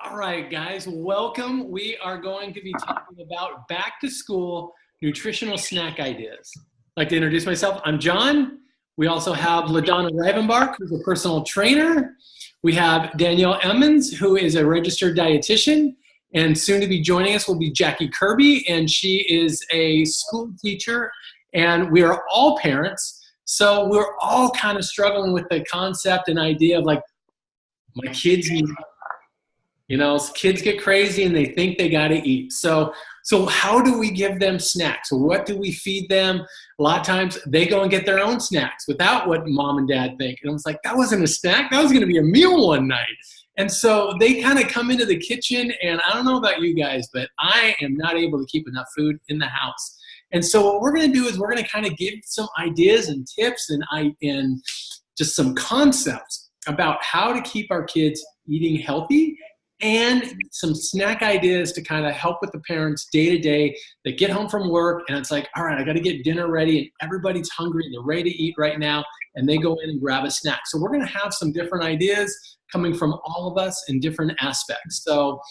All right, guys, welcome. We are going to be talking about back to school nutritional snack ideas. I'd like to introduce myself. I'm John. We also have LaDonna Rivenbark, who's a personal trainer. We have Danielle Emmons, who is a registered dietitian. And soon to be joining us will be Jackie Kirby, and she is a school teacher. And we are all parents. So we're all kind of struggling with the concept and idea of like, my kids need, kids get crazy and they think they got to eat. So how do we give them snacks? What do we feed them? A lot of times they go and get their own snacks without what mom and dad think. And I was like, that wasn't a snack. That was going to be a meal one night. And so they kind of come into the kitchen, and I don't know about you guys, but I am not able to keep enough food in the house. And so what we're going to do is we're going to kind of give some ideas and tips and just some concepts about how to keep our kids eating healthy, and some snack ideas to kind of help with the parents day to day. They get home from work and it's like, all right, I got to get dinner ready, and everybody's hungry and they're ready to eat right now, and they go in and grab a snack. So we're going to have some different ideas coming from all of us in different aspects. So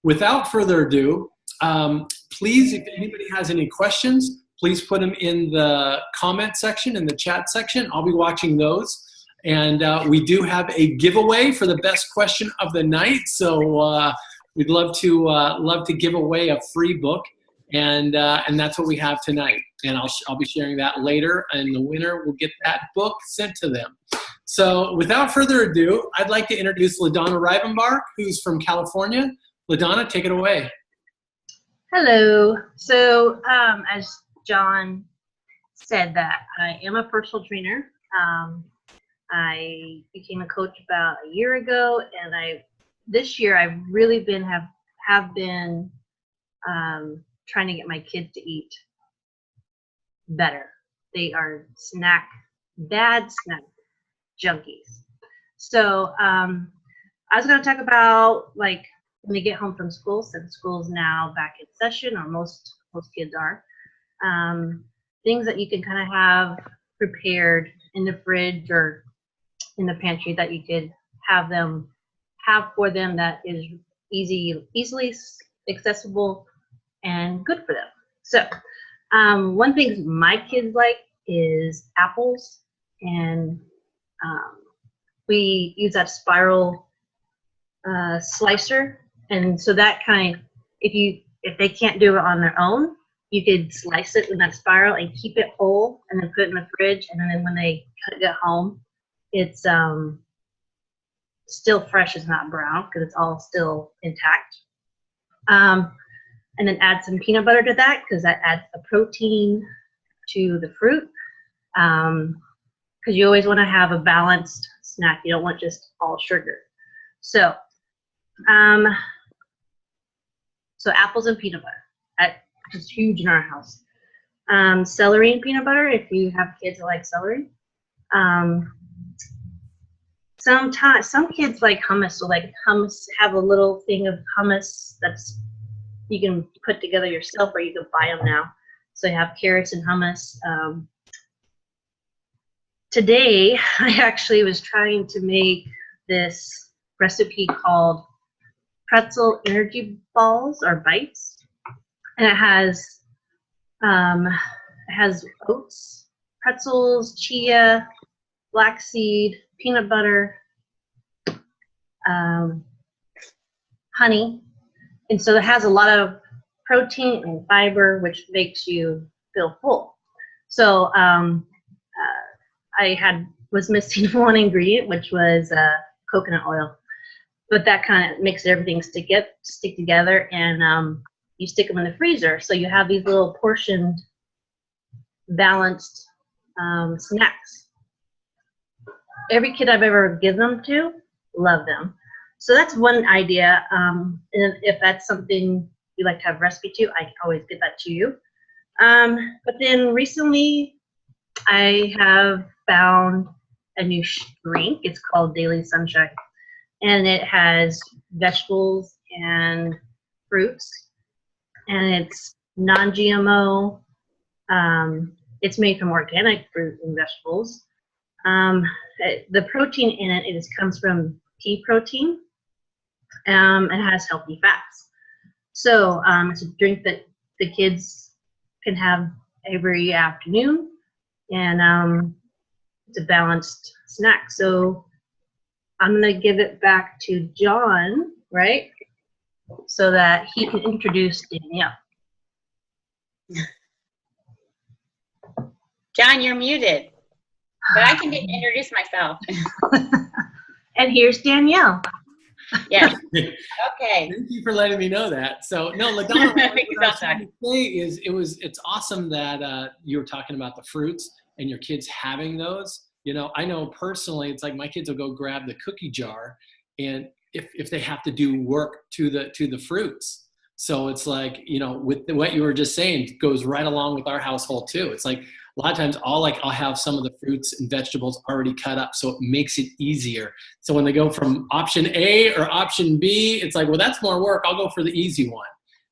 without further ado, please, if anybody has any questions, please put them in the comment section, in the chat section. I'll be watching those. And we do have a giveaway for the best question of the night. So we'd love to give away a free book, and that's what we have tonight. And I'll be sharing that later, and the winner will get that book sent to them. So without further ado, I'd like to introduce LaDonna Rivenbark, who's from California. LaDonna, take it away. Hello. So as John said, that I am a personal trainer. I became a coach about a year ago, and this year I've really have been trying to get my kids to eat better. They are bad snack junkies. So I was going to talk about like when they get home from school, since school's now back in session, or most kids are, things that you can kind of have prepared in the fridge or in the pantry that you could have for them that is easily accessible and good for them. So one thing my kids like is apples, and we use that spiral slicer, and so that kind of, if they can't do it on their own, you could slice it in that spiral and keep it whole, and then put it in the fridge, and then when they get home, it's still fresh. It's not brown because it's all still intact. And then add some peanut butter to that, because that adds the protein to the fruit. Because you always want to have a balanced snack. You don't want just all sugar. So, apples and peanut butter. That's huge in our house. Celery and peanut butter, if you have kids that like celery. Sometimes some kids like hummus, so like hummus, have a little thing of hummus that's you can put together yourself, or you can buy them now. So you have carrots and hummus. Today I actually was trying to make this recipe called pretzel energy balls or bites, and it has oats, pretzels, chia, flaxseed, peanut butter, honey, and so it has a lot of protein and fiber, which makes you feel full. So I was missing one ingredient, which was coconut oil, but that kind of makes everything stick together, and you stick them in the freezer, so you have these little portioned, balanced snacks. Every kid I've ever given them to love them. So that's one idea. And if that's something you like to have a recipe to, I can always get that to you. But then recently I have found a new drink. It's called Daily Sunshine, and it has vegetables and fruits, and it's non-GMO. It's made from organic fruit and vegetables. The protein in it comes from pea protein. It has healthy fats. So it's a drink that the kids can have every afternoon, and it's a balanced snack. So I'm going to give it back to John, right, so that he can introduce Danielle. John, you're muted, but I can introduce myself. And here's Danielle. Yes. Okay. Thank you for letting me know that. So no, LaDonna, what I was trying to say is it's awesome that you were talking about the fruits and your kids having those. You know, I know personally, it's like my kids will go grab the cookie jar, and if they have to do work to the fruits. So it's like, you know, with what you were just saying, it goes right along with our household too. It's like a lot of times I'll have some of the fruits and vegetables already cut up, so it makes it easier. So when they go from option A or option B, it's like, well, that's more work. I'll go for the easy one.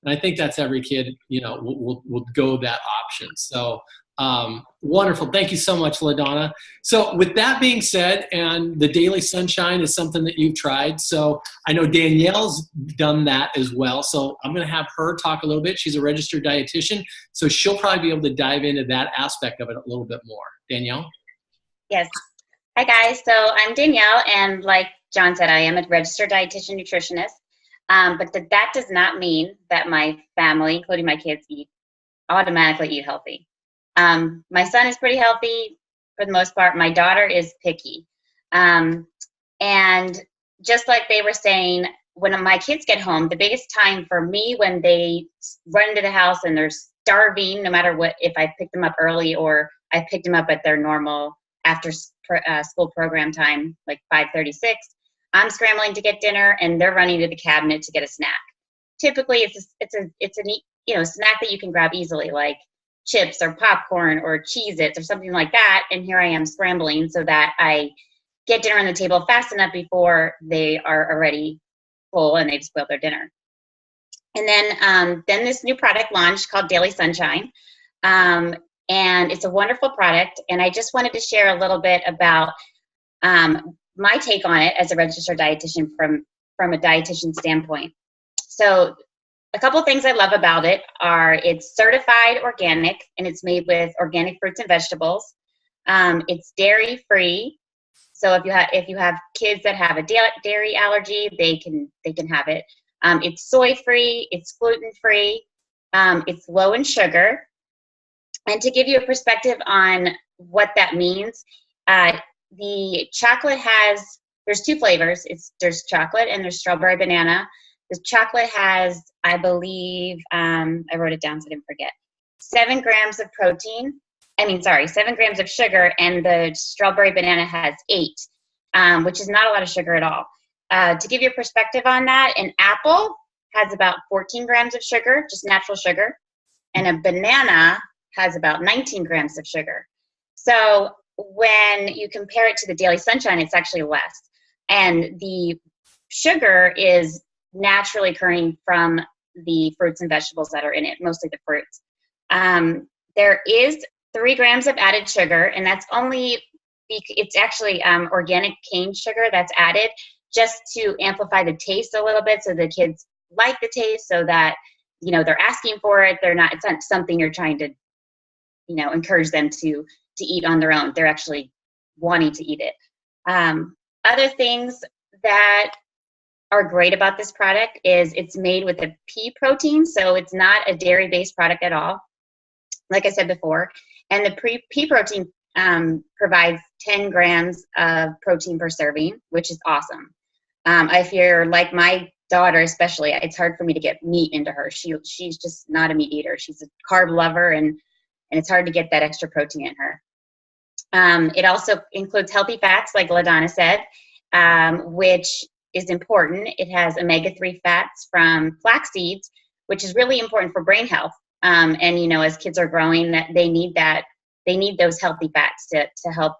And I think that's every kid, you know, will go that option. So wonderful. Thank you so much, LaDonna. So with that being said, and the Daily Sunshine is something that you've tried. So I know Danielle's done that as well. So I'm going to have her talk a little bit. She's a registered dietitian, so she'll probably be able to dive into that aspect of it a little bit more. Danielle? Yes. Hi, guys. So I'm Danielle, and like John said, I am a registered dietitian nutritionist. But that does not mean that my family, including my kids, automatically eat healthy. My son is pretty healthy for the most part. My daughter is picky. And just like they were saying, when my kids get home, the biggest time for me when they run into the house and they're starving, no matter what, if I pick them up early or I picked them up at their normal after school program time, like 5:36, I'm scrambling to get dinner and they're running to the cabinet to get a snack. Typically, it's a snack that you can grab easily, like chips or popcorn or Cheez-Its or something like that. And here I am scrambling so that I get dinner on the table fast enough before they are already full and they've spoiled their dinner. And then this new product launched called Daily Sunshine. And it's a wonderful product. And I just wanted to share a little bit about my take on it as a registered dietitian from a dietitian standpoint. So a couple things I love about it are it's certified organic, and it's made with organic fruits and vegetables. It's dairy free, so if you have kids that have a dairy allergy, they can have it. It's soy free, it's gluten free, it's low in sugar. And to give you a perspective on what that means, the chocolate there's two flavors. There's chocolate and there's strawberry banana. The chocolate has, I believe, I wrote it down so I didn't forget, 7 grams of 7 grams of sugar, and the strawberry banana has 8, which is not a lot of sugar at all. To give you a perspective on that, an apple has about 14 grams of sugar, just natural sugar, and a banana has about 19 grams of sugar. So when you compare it to the Daily Sunshine, it's actually less. And the sugar is naturally occurring from the fruits and vegetables that are in it, mostly the fruits. There is 3 grams of added sugar, and it's actually organic cane sugar that's added just to amplify the taste a little bit, so the kids like the taste, so that they're asking for it. It's not something you're trying to encourage them to eat on their own. They're actually wanting to eat it. Other things that are great about this product is it's made with a pea protein, so it's not a dairy-based product at all, like I said before. And the pea protein provides 10 grams of protein per serving, which is awesome. If you're like my daughter especially, it's hard for me to get meat into her. She's just not a meat eater. She's a carb lover, and it's hard to get that extra protein in her. It also includes healthy fats, like LaDonna said, which is important. It has omega-3 fats from flax seeds, which is really important for brain health. And as kids are growing, that they need those healthy fats to help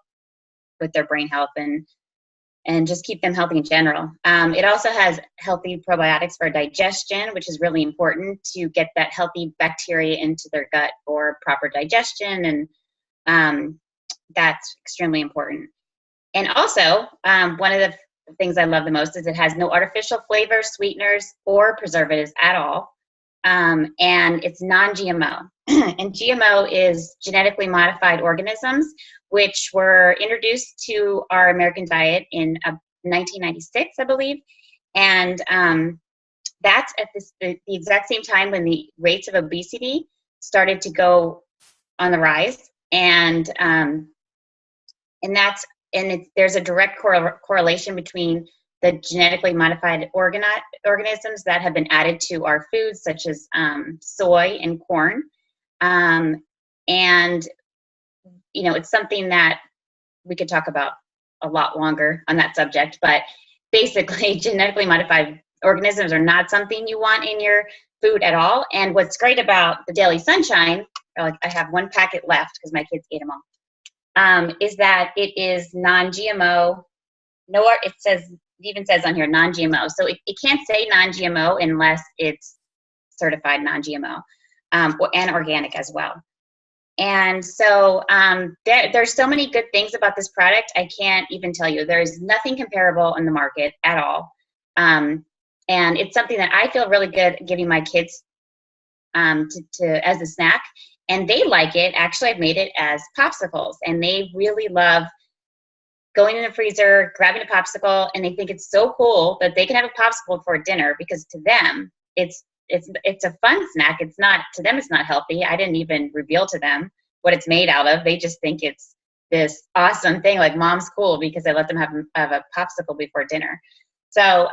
with their brain health and just keep them healthy in general. It also has healthy probiotics for digestion, which is really important to get that healthy bacteria into their gut for proper digestion, and that's extremely important. And also, one of the the things I love the most is it has no artificial flavors, sweeteners, or preservatives at all. And it's non-GMO. And GMO is genetically modified organisms, which were introduced to our American diet in 1996, I believe. And that's at the exact same time when the rates of obesity started to go on the rise. And there's a direct correlation between the genetically modified organisms that have been added to our foods, such as soy and corn. And, you know, it's something that we could talk about a lot longer on that subject, but basically genetically modified organisms are not something you want in your food at all. And what's great about the Daily Sunshine, I have one packet left because my kids ate them all, is that it is non-GMO. It even says on here non-GMO. So it can't say non-GMO unless it's certified non-GMO, and organic as well. And so there's so many good things about this product, I can't even tell you. There's nothing comparable in the market at all. And it's something that I feel really good giving my kids as a snack. And they like it. Actually, I've made it as popsicles. And they really love going in the freezer, grabbing a popsicle, and they think it's so cool that they can have a popsicle before dinner, because to them, it's a fun snack. It's not, to them, it's not healthy. I didn't even reveal to them what it's made out of. They just think it's this awesome thing, like mom's cool because I let them have a popsicle before dinner. So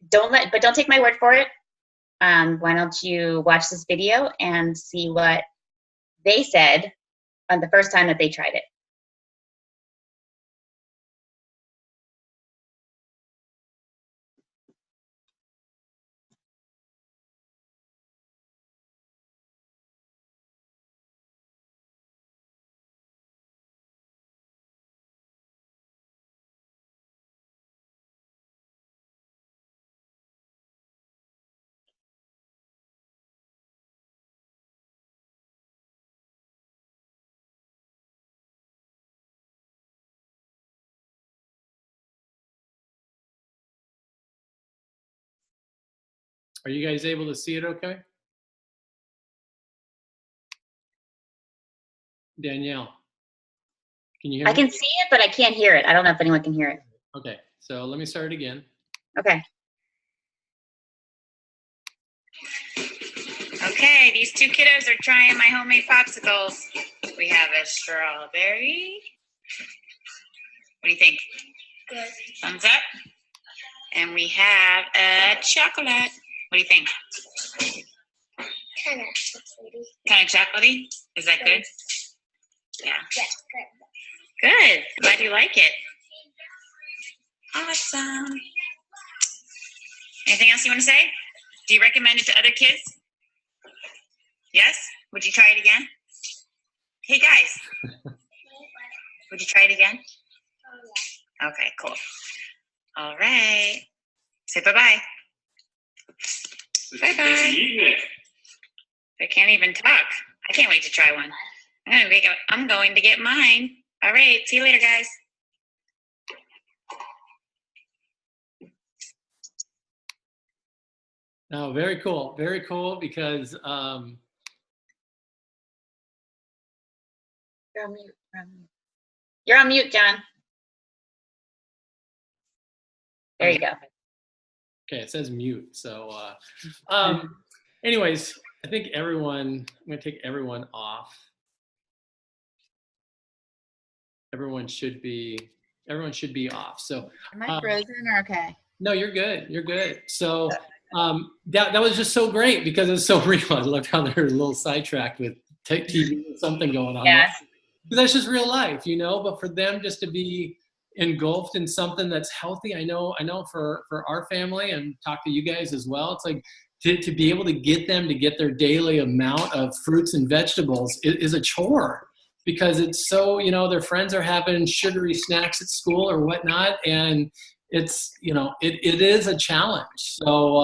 don't take my word for it. Why don't you watch this video and see what they said on the first time that they tried it. Are you guys able to see it okay? Danielle, can you hear me? I can see it, but I can't hear it. I don't know if anyone can hear it. Okay, so let me start again. Okay. Okay, these two kiddos are trying my homemade popsicles. We have a strawberry. What do you think? Good. Thumbs up. And we have a chocolate. What do you think? Kind of chocolatey. Kind of chocolatey? Is that good? Yeah. Yeah, good. Good. Glad you like it. Awesome. Anything else you want to say? Do you recommend it to other kids? Yes? Would you try it again? Hey, guys. Would you try it again? Oh, yeah. Okay, cool. All right. Say bye-bye. Bye-bye. I can't even talk. I can't wait to try one. I'm going to get mine. All right. See you later, guys. Oh, very cool. Very cool because You're on mute. You're on mute, John. There you go. okay, it says mute. So anyways, I think I'm going to take everyone off. Everyone should be off. So Am I frozen or okay? no, you're good. You're good. So that was just so great because it's so real. I loved how they're a little sidetracked with TV and something going on. Yeah. That's just real life, you know, but for them just to be engulfed in something that's healthy, I know for our family, and talk to you guys as well, it's like to be able to get them to get their daily amount of fruits and vegetables is a chore, because it's so, you know, their friends are having sugary snacks at school or whatnot, and it's, you know, it is a challenge. So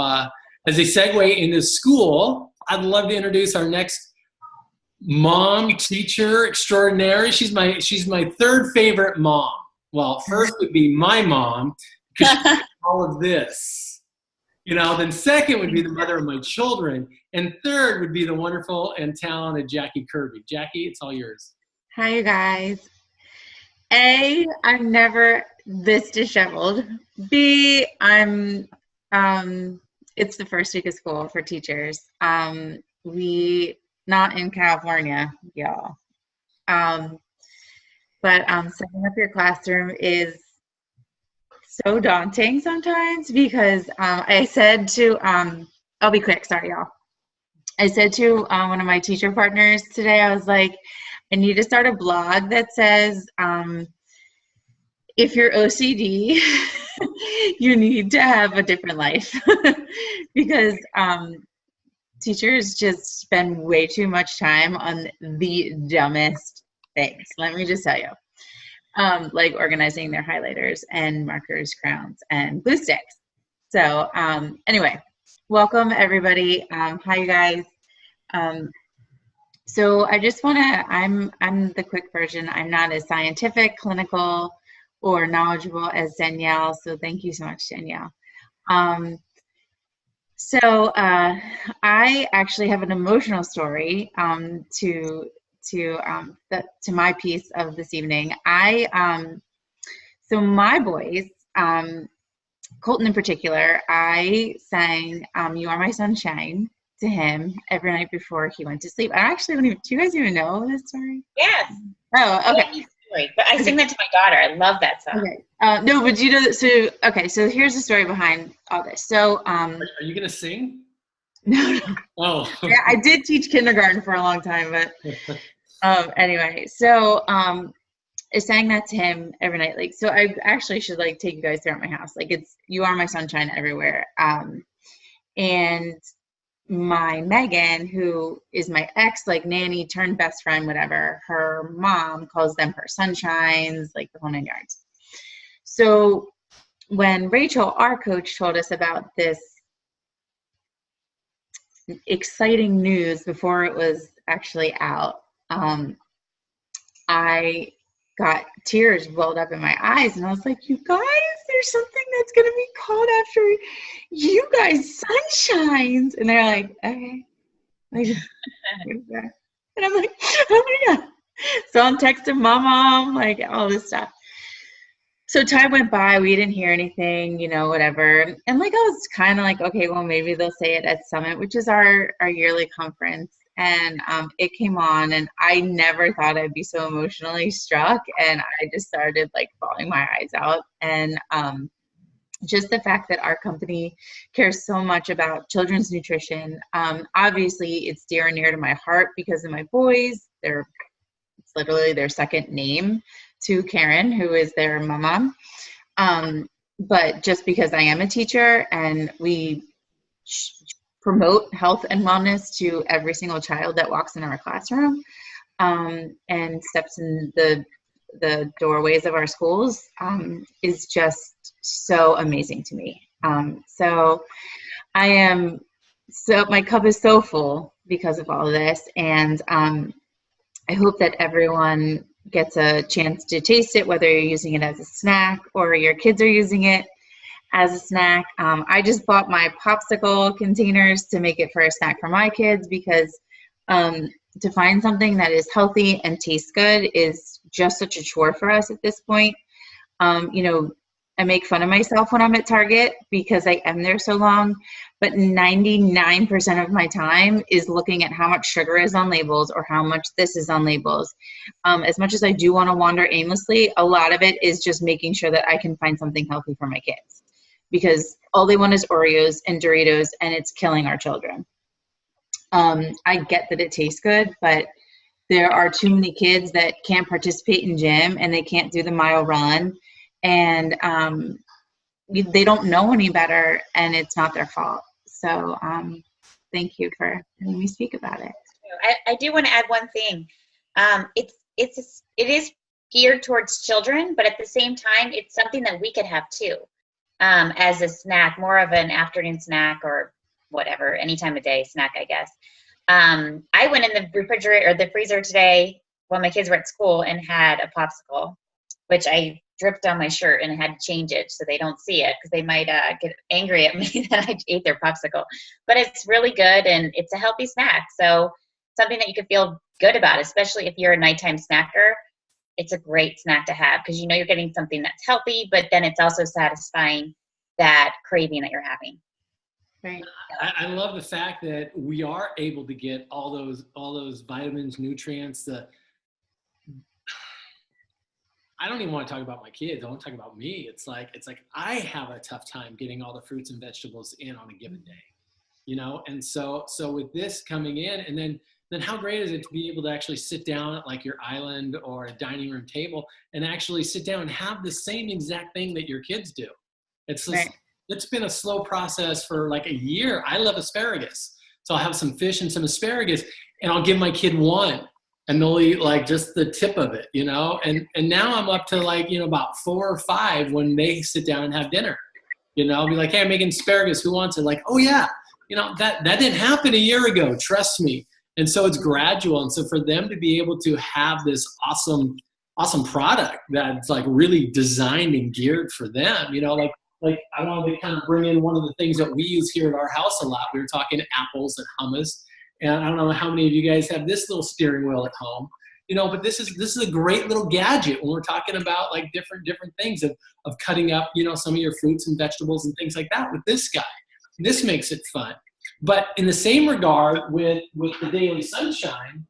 as a segue into school, I'd love to introduce our next mom teacher extraordinary. She's my third favorite mom. Well, first would be my mom, because she did all of this. Then second would be the mother of my children. And third would be the wonderful and talented Jackie Kirby. Jackie, it's all yours. Hi, you guys. A, I'm never this disheveled. B, it's the first week of school for teachers. We not in California, y'all. But setting up your classroom is so daunting sometimes because I said to, I'll be quick, sorry, y'all. I said to one of my teacher partners today, I was like, I need to start a blog that says, if you're OCD, you need to have a different life because teachers just spend way too much time on the dumbest things. Let me just tell you, like organizing their highlighters and markers, crowns, and glue sticks. So anyway, welcome everybody. Hi you guys. So I just want to, I'm the quick version. I'm not as scientific, clinical, or knowledgeable as Danielle. So thank you so much, Danielle. So I actually have an emotional story to my piece of this evening. So my boys, Colton in particular, I sang "You Are My Sunshine" to him every night before he went to sleep. I actually don't even. Do you guys even know this story? Yes. Oh, okay. But I sing that to my daughter. I love that song. Okay. No, but you know. So okay. So here's the story behind all this. So Are you gonna sing? no. Oh. Yeah, I did teach kindergarten for a long time, but anyway. So I sang that to him every night. Like, so I actually should like take you guys throughout my house. Like, it's "You Are My Sunshine" everywhere. And my Megan, who is my ex, like nanny turned best friend, whatever, her mom calls them her sunshines, like the whole 9 yards. So when Rachel, our coach, told us about this exciting news before it was actually out, I got tears welled up in my eyes, and I was like, you guys, there's something that's going to be called after you guys, sunshines. And they're like, okay. Like, and I'm like, oh my God. So I'm texting my mom, like all this stuff. So time went by, we didn't hear anything, whatever. And like, I was kind of like, okay, well, maybe they'll say it at Summit, which is our yearly conference. And it came on, and I never thought I'd be so emotionally struck. And I just started like bawling my eyes out. And just the fact that our company cares so much about children's nutrition. Obviously, it's dear and near to my heart because of my boys. It's literally their second name to Karen, who is their mama. But just because I am a teacher and we promote health and wellness to every single child that walks in our classroom and steps in the doorways of our schools is just so amazing to me. So my cup is so full because of all of this, and I hope that everyone gets a chance to taste it, whether you're using it as a snack or your kids are using it as a snack. I just bought my popsicle containers to make it for a snack for my kids because to find something that is healthy and tastes good is just such a chore for us at this point. I make fun of myself when I'm at Target because I am there so long, but 99% of my time is looking at how much sugar is on labels or how much this is on labels. As much as I do want to wander aimlessly, a lot of it is just making sure that I can find something healthy for my kids because all they want is Oreos and Doritos, and it's killing our children. I get that it tastes good, but there are too many kids that can't participate in gym and they can't do the mile run, and they don't know any better, and it's not their fault. So thank you for letting me speak about it. I do want to add one thing. It is geared towards children, but at the same time, it's something that we could have too, as a snack, more of an afternoon snack or whatever, any time of day snack, I guess. I went in the refrigerator or the freezer today while my kids were at school and had a popsicle, which I dripped on my shirt and I had to change it so they don't see it because they might get angry at me that I ate their popsicle. But it's really good and it's a healthy snack. So something that you can feel good about, especially if you're a nighttime snacker. It's a great snack to have because you know you're getting something that's healthy, but then it's also satisfying that craving that you're having. Right. I love the fact that we are able to get all those vitamins, nutrients. I don't even want to talk about my kids. I want to talk about me. It's like I have a tough time getting all the fruits and vegetables in on a given day, you know. And so with this coming in, and then how great is it to be able to actually sit down at like your island or a dining room table and actually sit down and have the same exact thing that your kids do. It's been a slow process for like a year. I love asparagus. So I'll have some fish and some asparagus and I'll give my kid one and they'll eat like just the tip of it, you know? And now I'm up to like, you know, about 4 or 5 when they sit down and have dinner. You know, I'll be like, hey, I'm making asparagus. Who wants it? Like, oh yeah. You know, that didn't happen a year ago. Trust me. And so it's gradual. And so for them to be able to have this awesome product that's like really designed and geared for them, you know, like I wanted to kind of bring in one of the things that we use here at our house a lot. We were talking apples and hummus. And I don't know how many of you guys have this little steering wheel at home, you know, but this is a great little gadget when we're talking about like different things of cutting up, you know, some of your fruits and vegetables and things like that with this guy. This makes it fun. But in the same regard with the Daily Sunshine,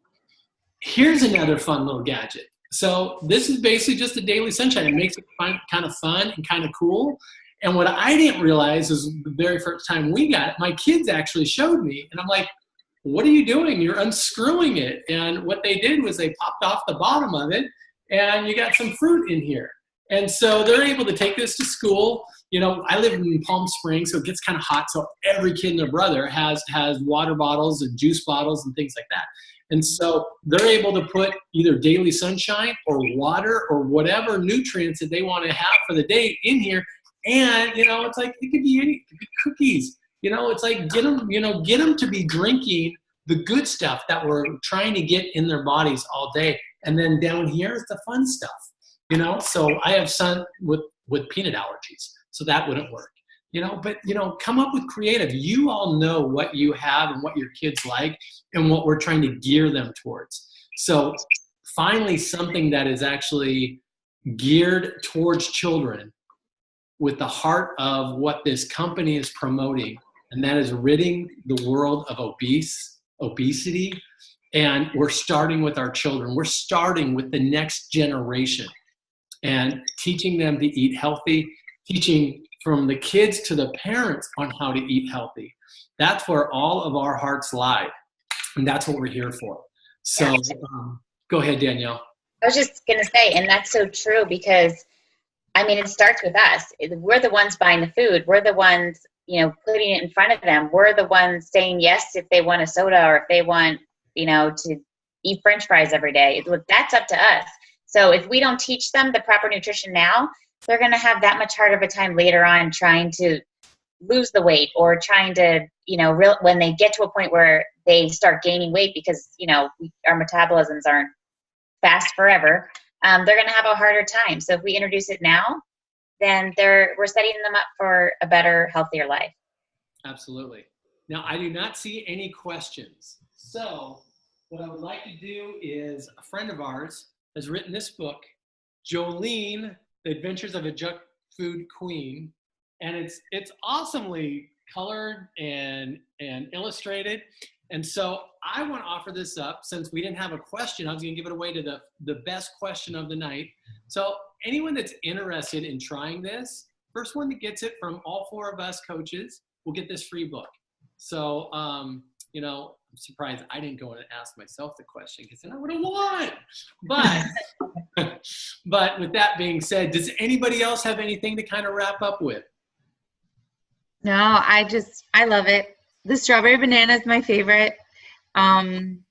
here's another fun little gadget. So this is basically just a Daily Sunshine. It makes it kind of fun and kind of cool. And what I didn't realize is the very first time we got it, my kids actually showed me. And I'm like, what are you doing? You're unscrewing it. And what they did was they popped off the bottom of it and you got some fruit in here. And so they're able to take this to school. You know, I live in Palm Springs, so it gets kind of hot. So every kid and their brother has water bottles and juice bottles and things like that. And so they're able to put either Daily Sunshine or water or whatever nutrients that they want to have for the day in here. And, you know, it's like, it could be it could be cookies. You know, it's like, get them to be drinking the good stuff that we're trying to get in their bodies all day. And then down here is the fun stuff, you know? So I have son with peanut allergies, so that wouldn't work, you know? But, you know, come up with creative. You all know what you have and what your kids like and what we're trying to gear them towards. So finally, something that is actually geared towards children with the heart of what this company is promoting, and that is ridding the world of obesity. And we're starting with our children. We're starting with the next generation and teaching them to eat healthy, teaching from the kids to the parents on how to eat healthy. That's where all of our hearts lie. And that's what we're here for. So go ahead, Danielle. I was just going to say, and that's so true because I mean, it starts with us. We're the ones buying the food. We're the ones, you know, putting it in front of them. We're the ones saying yes if they want a soda or if they want, you know, to eat French fries every day. That's up to us. So if we don't teach them the proper nutrition now, they're going to have that much harder of a time later on trying to lose the weight or trying to, you know, when they get to a point where they start gaining weight because, you know, our metabolisms aren't fast forever. They're going to have a harder time. So if we introduce it now, then we're setting them up for a better, healthier life. Absolutely. Now, I do not see any questions. So what I would like to do is a friend of ours has written this book, Jolene, The Adventures of a Junk Food Queen. And it's awesomely colored and illustrated. And so I want to offer this up since we didn't have a question. I was going to give it away to the best question of the night. So anyone that's interested in trying this, first one that gets it from all 4 of us coaches will get this free book. So, you know, I'm surprised I didn't go and ask myself the question because then I would have won. But with that being said, does anybody else have anything to kind of wrap up with? No, I love it. The strawberry banana is my favorite. And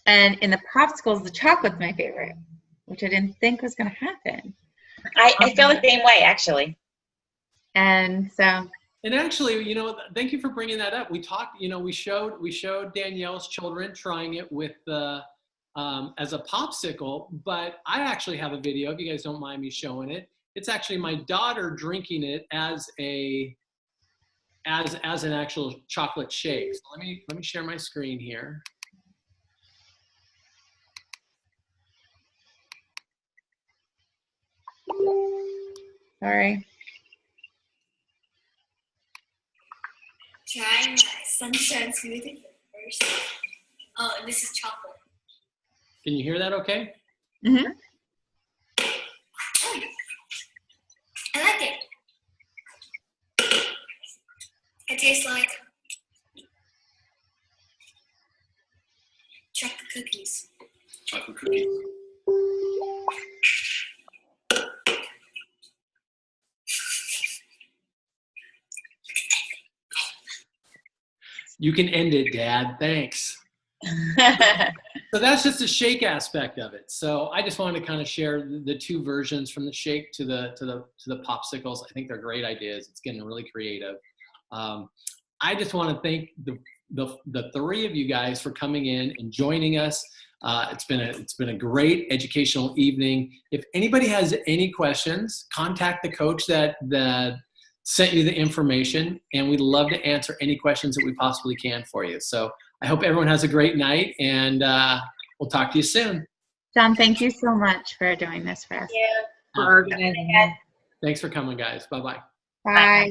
in the popsicles, the chocolate's my favorite, which I didn't think was going to happen. I feel the same way, actually. And so. And actually, you know, thank you for bringing that up. We talked, you know, we showed Danielle's children trying it with as a popsicle, but I actually have a video, if you guys don't mind me showing it. It's actually my daughter drinking it as an actual chocolate shake. So let me share my screen here. Sorry. Trying my sunshine smoothie first. Oh, and this is chocolate. Can you hear that okay? Mm-hmm. I like it. It tastes like chocolate cookies. Chocolate cookie. You can end it, Dad. Thanks. So that's just the shake aspect of it. So I just wanted to kind of share the two versions, from the shake to the popsicles. I think they're great ideas. It's getting really creative. I just want to thank the three of you guys for coming in and joining us. It's been a great educational evening. If anybody has any questions, contact the coach that sent you the information, and we'd love to answer any questions that we possibly can for you. So I hope everyone has a great night, and we'll talk to you soon. John, thank you so much for doing this for us. Yeah. For organizing it. Thanks for coming, guys. Bye-bye. Bye.